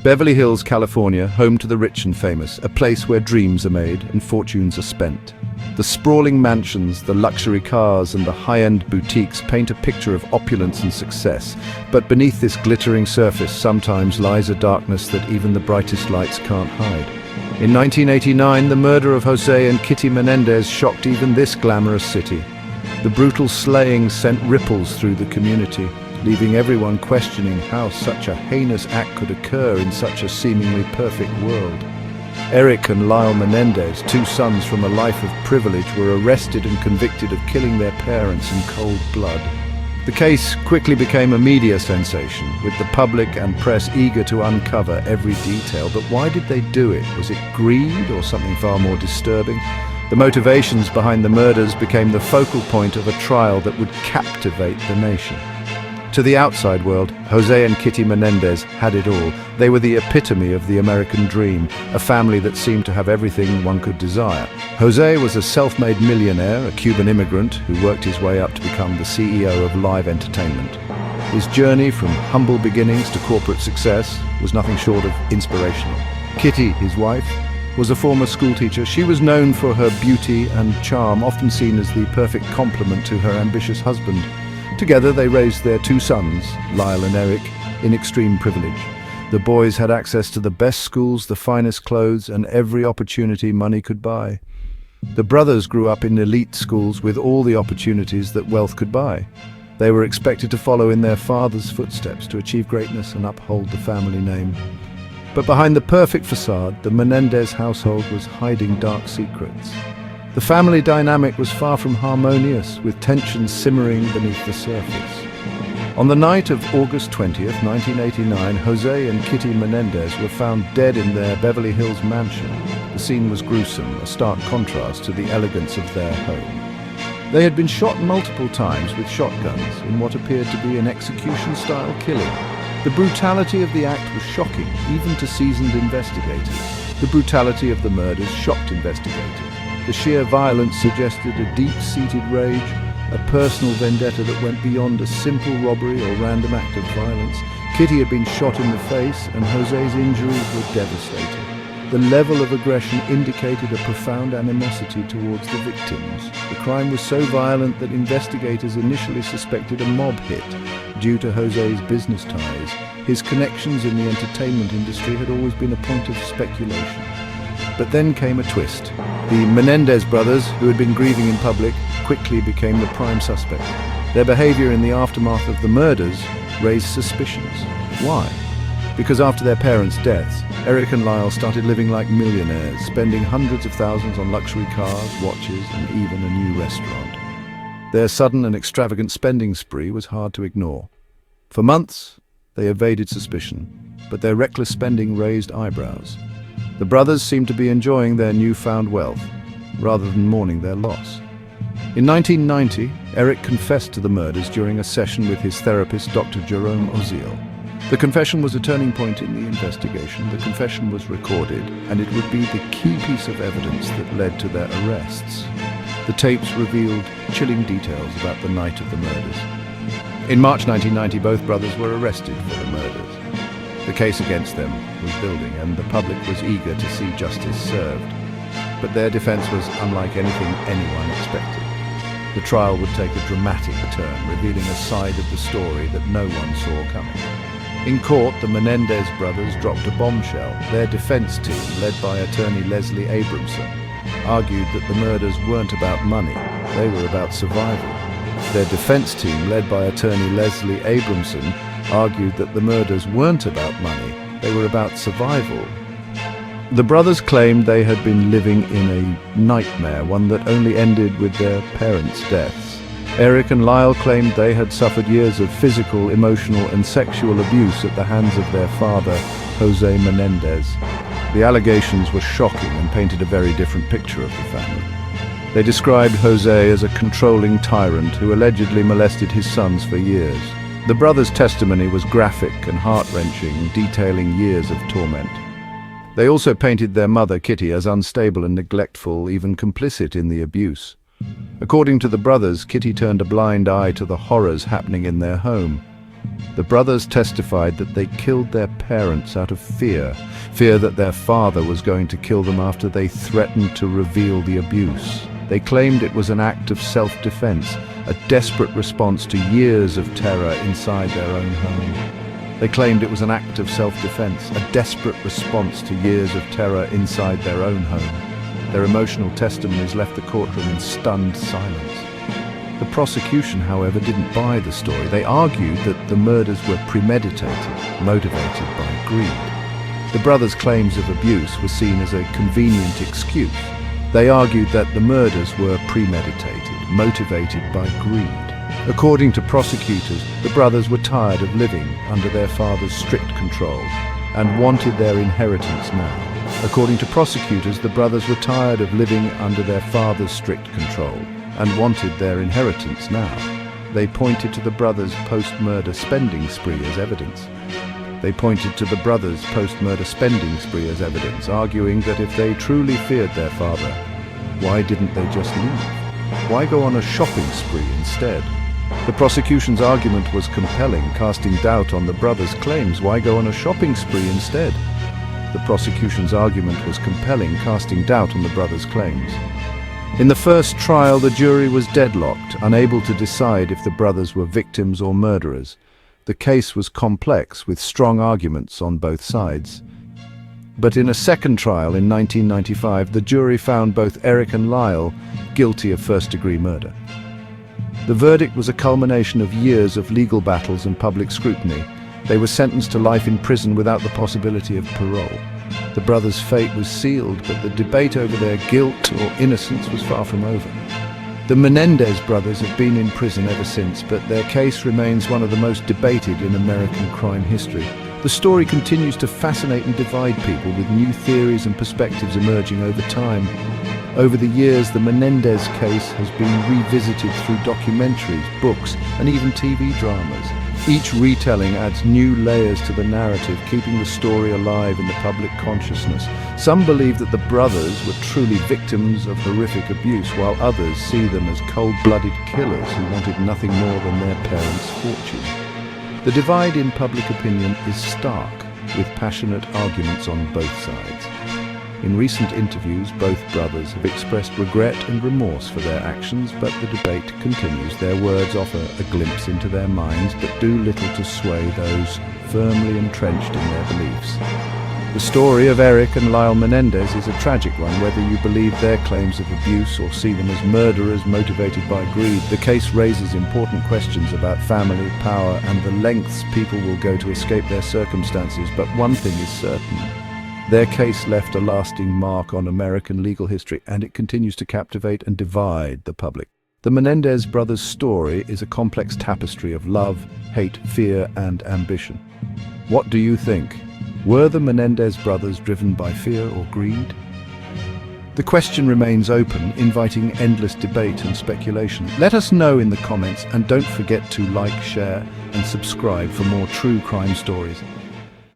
Beverly Hills, California, home to the rich and famous, a place where dreams are made and fortunes are spent. The sprawling mansions, the luxury cars, and the high-end boutiques paint a picture of opulence and success. But beneath this glittering surface sometimes lies a darkness that even the brightest lights can't hide. In 1989, the murder of Jose and Kitty Menendez shocked even this glamorous city. The brutal slaying sent ripples through the community, leaving everyone questioning how such a heinous act could occur in such a seemingly perfect world. Eric and Lyle Menendez, two sons from a life of privilege, were arrested and convicted of killing their parents in cold blood. The case quickly became a media sensation, with the public and press eager to uncover every detail. But why did they do it? Was it greed or something far more disturbing? The motivations behind the murders became the focal point of a trial that would captivate the nation. To the outside world, Jose and Kitty Menendez had it all. They were the epitome of the American dream, a family that seemed to have everything one could desire. Jose was a self-made millionaire, a Cuban immigrant who worked his way up to become the CEO of live entertainment. His journey from humble beginnings to corporate success was nothing short of inspirational. Kitty, his wife, was a former schoolteacher. She was known for her beauty and charm, often seen as the perfect complement to her ambitious husband. Together they raised their two sons, Lyle and Eric, in extreme privilege. The boys had access to the best schools, the finest clothes, and every opportunity money could buy. The brothers grew up in elite schools with all the opportunities that wealth could buy. They were expected to follow in their father's footsteps to achieve greatness and uphold the family name. But behind the perfect facade, the Menendez household was hiding dark secrets. The family dynamic was far from harmonious, with tensions simmering beneath the surface. On the night of August 20th, 1989, Jose and Kitty Menendez were found dead in their Beverly Hills mansion. The scene was gruesome, a stark contrast to the elegance of their home. They had been shot multiple times with shotguns in what appeared to be an execution-style killing. The brutality of the act was shocking, even to seasoned investigators. The brutality of the murders shocked investigators. The sheer violence suggested a deep-seated rage, a personal vendetta that went beyond a simple robbery or random act of violence. Kitty had been shot in the face, and Jose's injuries were devastating. The level of aggression indicated a profound animosity towards the victims. The crime was so violent that investigators initially suspected a mob hit due to Jose's business ties. His connections in the entertainment industry had always been a point of speculation. But then came a twist. The Menendez brothers, who had been grieving in public, quickly became the prime suspect. Their behavior in the aftermath of the murders raised suspicions. Why? Because after their parents' deaths, Eric and Lyle started living like millionaires, spending hundreds of thousands on luxury cars, watches, and even a new restaurant. Their sudden and extravagant spending spree was hard to ignore. For months, they evaded suspicion, but their reckless spending raised eyebrows. The brothers seemed to be enjoying their newfound wealth, rather than mourning their loss. In 1990, Eric confessed to the murders during a session with his therapist, Dr. Jerome Oziel. The confession was a turning point in the investigation. The confession was recorded, and it would be the key piece of evidence that led to their arrests. The tapes revealed chilling details about the night of the murders. In March 1990, both brothers were arrested for the murders. The case against them was building, and the public was eager to see justice served. But their defense was unlike anything anyone expected. The trial would take a dramatic turn, revealing a side of the story that no one saw coming. In court, the Menendez brothers dropped a bombshell. Their defense team, led by attorney Leslie Abramson, argued that the murders weren't about money, they were about survival. Their defense team, led by attorney Leslie Abramson, argued that the murders weren't about money, they were about survival. The brothers claimed they had been living in a nightmare, one that only ended with their parents' deaths. Eric and Lyle claimed they had suffered years of physical, emotional, and sexual abuse at the hands of their father, Jose Menendez. The allegations were shocking and painted a very different picture of the family. They described Jose as a controlling tyrant who allegedly molested his sons for years. The brothers' testimony was graphic and heart-wrenching, detailing years of torment. They also painted their mother, Kitty, as unstable and neglectful, even complicit in the abuse. According to the brothers, Kitty turned a blind eye to the horrors happening in their home. The brothers testified that they killed their parents out of fear that their father was going to kill them after they threatened to reveal the abuse. They claimed it was an act of self-defense, a desperate response to years of terror inside their own home. They claimed it was an act of self-defense, a desperate response to years of terror inside their own home. Their emotional testimonies left the courtroom in stunned silence. The prosecution, however, didn't buy the story. They argued that the murders were premeditated, motivated by greed. The brothers' claims of abuse were seen as a convenient excuse. They argued that the murders were premeditated, motivated by greed. According to prosecutors, the brothers were tired of living under their father's strict control and wanted their inheritance now. According to prosecutors, the brothers were tired of living under their father's strict control and wanted their inheritance now. They pointed to the brothers' post-murder spending spree as evidence. Arguing that if they truly feared their father, why didn't they just leave? Why go on a shopping spree instead? The prosecution's argument was compelling, casting doubt on the brothers' claims. Why go on a shopping spree instead? The prosecution's argument was compelling, casting doubt on the brothers' claims. In the first trial, the jury was deadlocked, unable to decide if the brothers were victims or murderers. The case was complex, with strong arguments on both sides. But in a second trial in 1995, the jury found both Eric and Lyle guilty of first-degree murder. The verdict was a culmination of years of legal battles and public scrutiny. They were sentenced to life in prison without the possibility of parole. The brothers' fate was sealed, but the debate over their guilt or innocence was far from over. The Menendez brothers have been in prison ever since, but their case remains one of the most debated in American crime history. The story continues to fascinate and divide people, with new theories and perspectives emerging over time. Over the years, the Menendez case has been revisited through documentaries, books, and even TV dramas. Each retelling adds new layers to the narrative, keeping the story alive in the public consciousness. Some believe that the brothers were truly victims of horrific abuse, while others see them as cold-blooded killers who wanted nothing more than their parents' fortune. The divide in public opinion is stark, with passionate arguments on both sides. In recent interviews, both brothers have expressed regret and remorse for their actions, but the debate continues. Their words offer a glimpse into their minds, but do little to sway those firmly entrenched in their beliefs. The story of Eric and Lyle Menendez is a tragic one, whether you believe their claims of abuse or see them as murderers motivated by greed. The case raises important questions about family, power, and the lengths people will go to escape their circumstances, but one thing is certain. Their case left a lasting mark on American legal history, and it continues to captivate and divide the public. The Menendez brothers' story is a complex tapestry of love, hate, fear, and ambition. What do you think? Were the Menendez brothers driven by fear or greed? The question remains open, inviting endless debate and speculation. Let us know in the comments, and don't forget to like, share, and subscribe for more true crime stories.